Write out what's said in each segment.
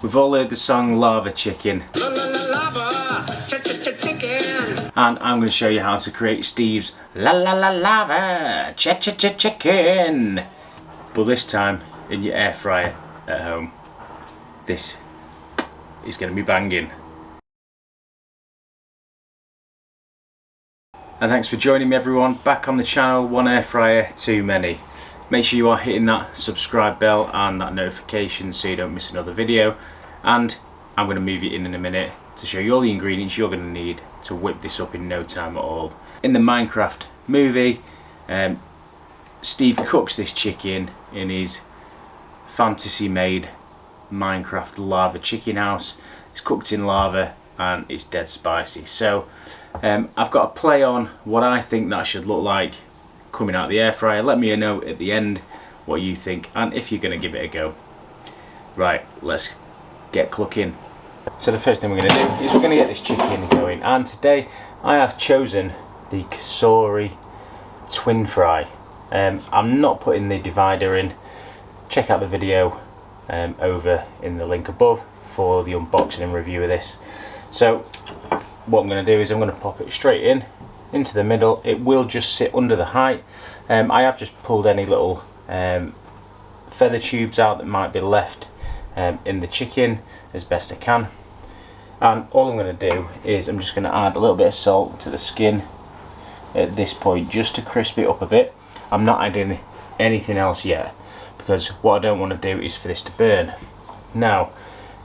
We've all heard the song Lava Chicken. And I'm going to show you how to create Steve's lava chicken. But this time in your air fryer at home. This is going to be banging. And thanks for joining me, everyone, back on the channel. One air fryer too many. Make sure you are hitting that subscribe bell and that notification so you don't miss another video. And I'm going to move you in a minute to show you all the ingredients you're going to need to whip this up in no time at all. In the Minecraft movie, Steve cooks this chicken in his fantasy made Minecraft lava chicken house. It's cooked in lava and it's dead spicy. So I've got a play on what I think that should look like coming out of the air fryer. Let me know at the end what you think and if you're going to give it a go. Right, let's get cooking. So the first thing we're going to do is we're going to get this chicken going, and today I have chosen the Kasori twin fry. I'm not putting the divider in. Check out the video over in the link above for the unboxing and review of this. So what I'm going to do is I'm going to pop it straight into the middle. It will just sit under the height. I have just pulled any little feather tubes out that might be left in the chicken as best I can. And all I'm going to do is I'm just going to add a little bit of salt to the skin at this point just to crisp it up a bit. I'm not adding anything else yet because what I don't want to do is for this to burn. Now,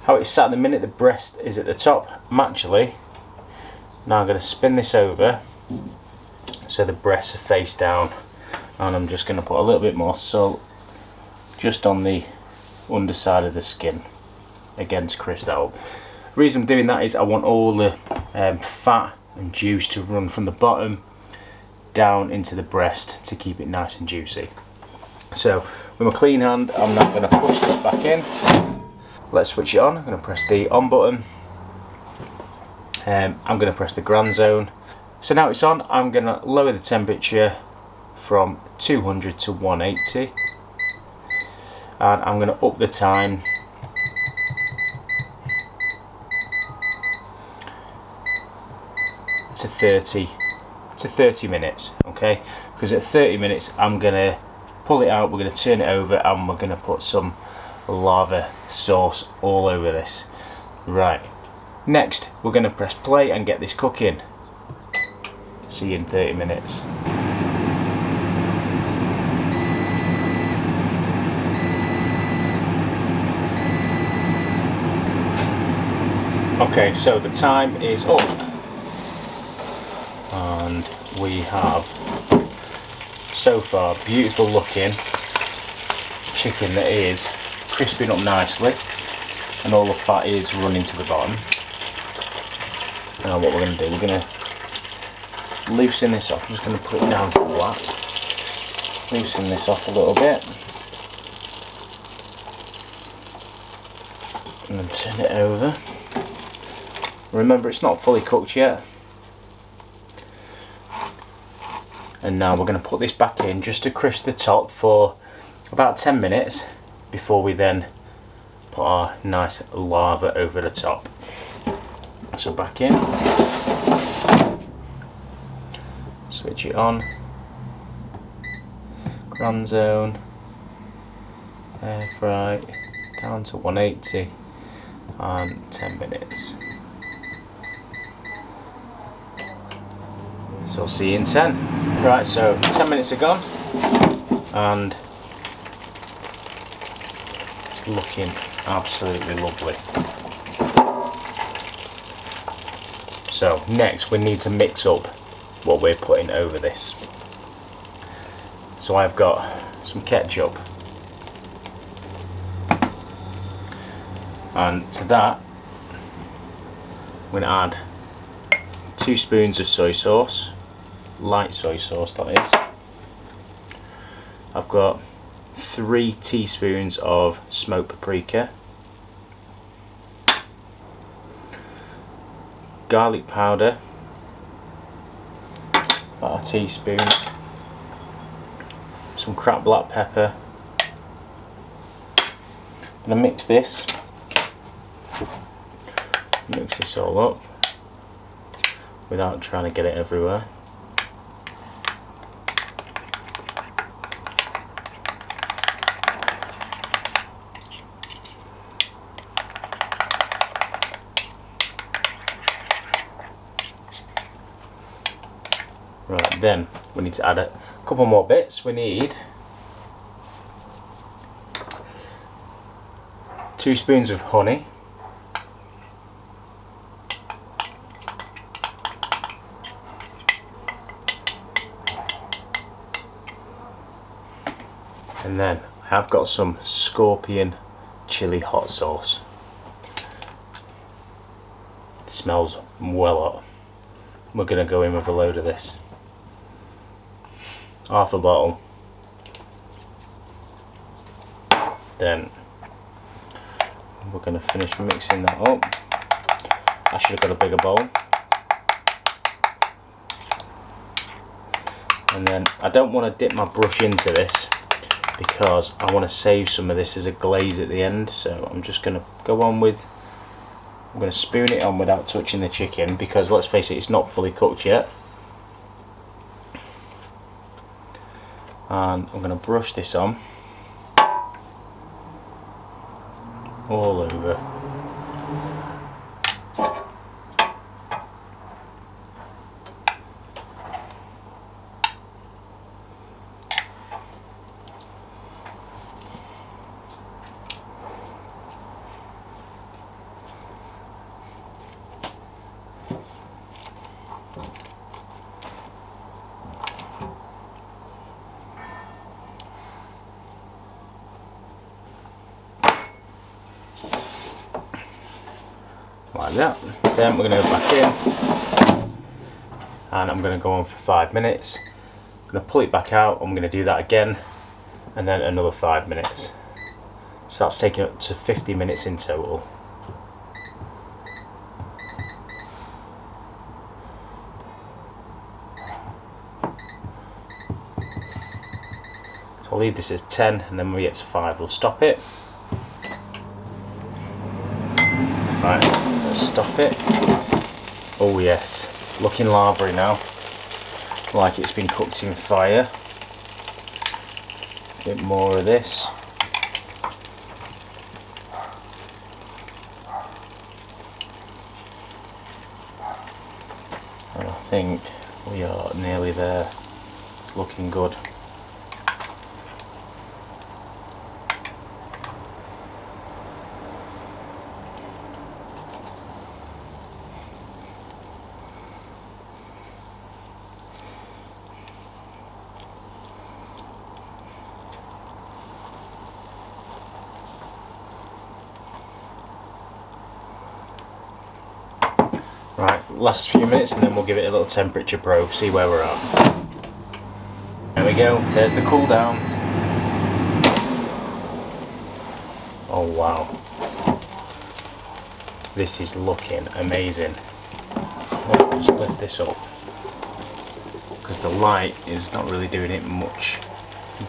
how it's sat at the minute, the breast is at the top. Now I'm going to spin this over so the breasts are face down, and I'm just going to put a little bit more salt just on the underside of the skin, again to crisp that up. The reason I'm doing that is I want all the fat and juice to run from the bottom down into the breast to keep it nice and juicy. So with my clean hand I'm now going to push this back in. Let's switch it on. I'm going to press the on button. I'm going to press the grand zone. So now it's on, I'm going to lower the temperature from 200 to 180. And I'm going to up the time to 30 minutes, okay? Because at 30 minutes I'm going to pull it out, we're going to turn it over, and we're going to put some lava sauce all over this. Right, next we're going to press play and get this cooking. See you in 30 minutes. Okay, so the time is up and we have so far beautiful looking chicken that is crisping up nicely and all the fat is running to the bottom. Now what we're going to do, we're going to loosen this off. I'm just going to put it down flat, loosen this off a little bit and then turn it over. Remember, it's not fully cooked yet. And now we're going to put this back in just to crisp the top for about 10 minutes before we then put our nice lava over the top. So back in, switch it on, grand zone, air fry down to 180 and 10 minutes. So I'll see you in 10. Right, so 10 minutes are gone and it's looking absolutely lovely. So next we need to mix up what we're putting over this. So I've got some ketchup, and to that I'm going to add 2 spoons of soy sauce, light soy sauce that is. I've got 3 teaspoons of smoked paprika, garlic powder, about a teaspoon, some cracked black pepper. I'm going to mix this Mix this all up without trying to get it everywhere. Right, then we need to add a couple more bits. We need 2 spoons of honey, and then I've got some scorpion chili hot sauce. It smells well hot. We're going to go in with a load of this. Half a bottle. Then we're going to finish mixing that up. I should have got a bigger bowl. And then I don't want to dip my brush into this because I want to save some of this as a glaze at the end. So I'm just going to go on with, I'm going to spoon it on without touching the chicken because let's face it, it's not fully cooked yet. And I'm going to brush this on all over. Like that. Then we're going to go back in and I'm going to go on for 5 minutes. I'm going to pull it back out, I'm going to do that again and then another 5 minutes. So that's taking up to 50 minutes in total. So I'll leave this as 10 and then when we get to 5 we'll stop it. Right, let's stop it. Oh yes, looking lavary now, like it's been cooked in fire. A bit more of this. And I think we are nearly there, looking good. Right, last few minutes and then we'll give it a little temperature probe, see where we're at. There we go, there's the cool down. Oh wow. This is looking amazing. I'll just lift this up because the light is not really doing it much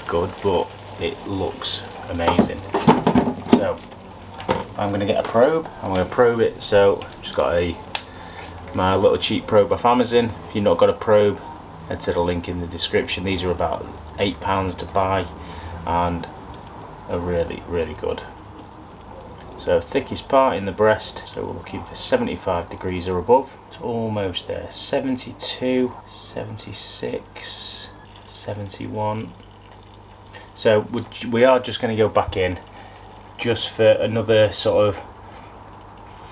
good, but it looks amazing. So I'm going to get a probe, I'm going to probe it. So I've just got my little cheap probe off Amazon. If you've not got a probe, head to the link in the description. These are about £8 to buy and are really, really good. So thickest part in the breast, so we're looking for 75 degrees or above. It's almost there. 72, 76, 71. So we are just going to go back in just for another sort of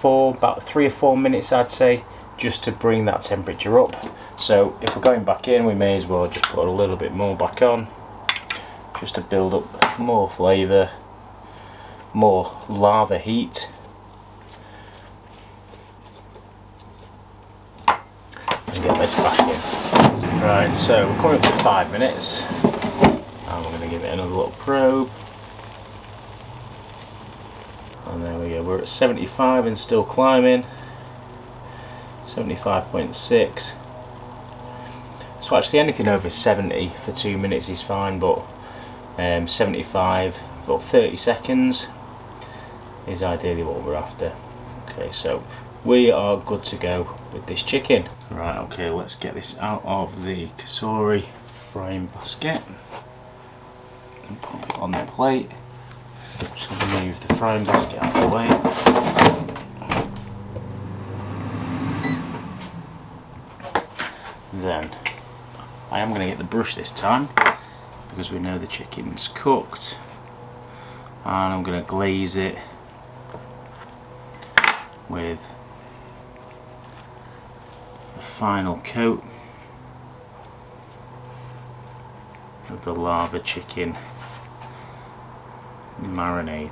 about 3 or 4 minutes, I'd say, just to bring that temperature up. So if we're going back in, we may as well just put a little bit more back on just to build up more flavour, more lava heat. And get this back in. Right, so we're coming up to 5 minutes and we're going to give it another little probe. And there we go, we're at 75 and still climbing. 75.6. So actually anything over 70 for 2 minutes is fine, but 75 for 30 seconds is ideally what we're after. Okay, so we are good to go with this chicken. Right, okay, let's get this out of the cassoulet frying basket and put it on the plate. Just going to move the frying basket out of the way. Then I am going to get the brush this time because we know the chicken's cooked, and I'm going to glaze it with the final coat of the lava chicken marinade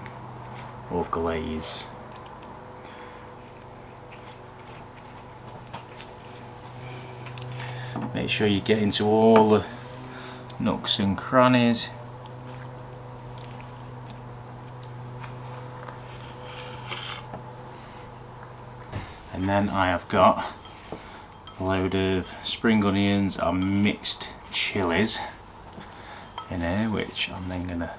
or glaze. Make sure you get into all the nooks and crannies. And then I have got a load of spring onions and mixed chilies in here, which I'm then going to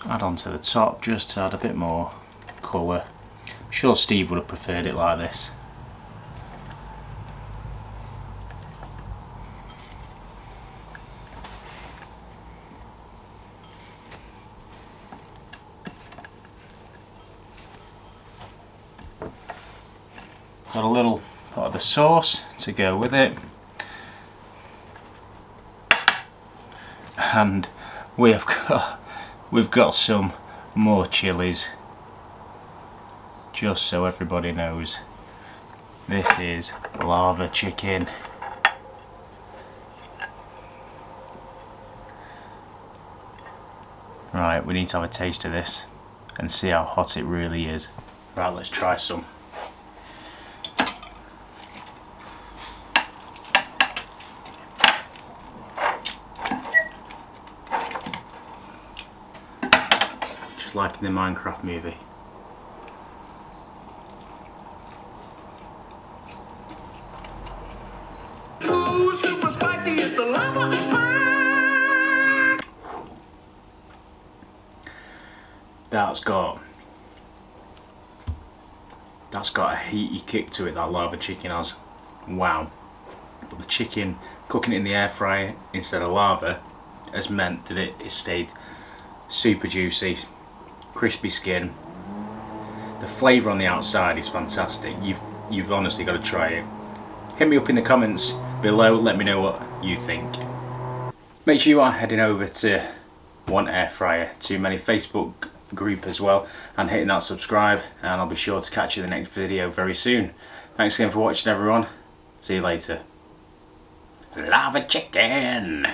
add onto the top just to add a bit more colour. I'm sure Steve would have preferred it like this. Got a little pot of the sauce to go with it, and we've got some more chilies. Just so everybody knows, this is lava chicken. Right, we need to have a taste of this and see how hot it really is. Right, let's try some. Just like in the Minecraft movie. That's got a heaty kick to it, that lava chicken has. Wow. But the chicken, cooking it in the air fryer instead of lava, has meant that it stayed super juicy, crispy skin. The flavour on the outside is fantastic. You've honestly got to try it. Hit me up in the comments below, let me know what you think. Make sure you are heading over to One Air Fryer Too Many Facebook group as well, and hitting that subscribe, and I'll be sure to catch you in the next video very soon. Thanks again for watching, everyone. See you later. Lava chicken!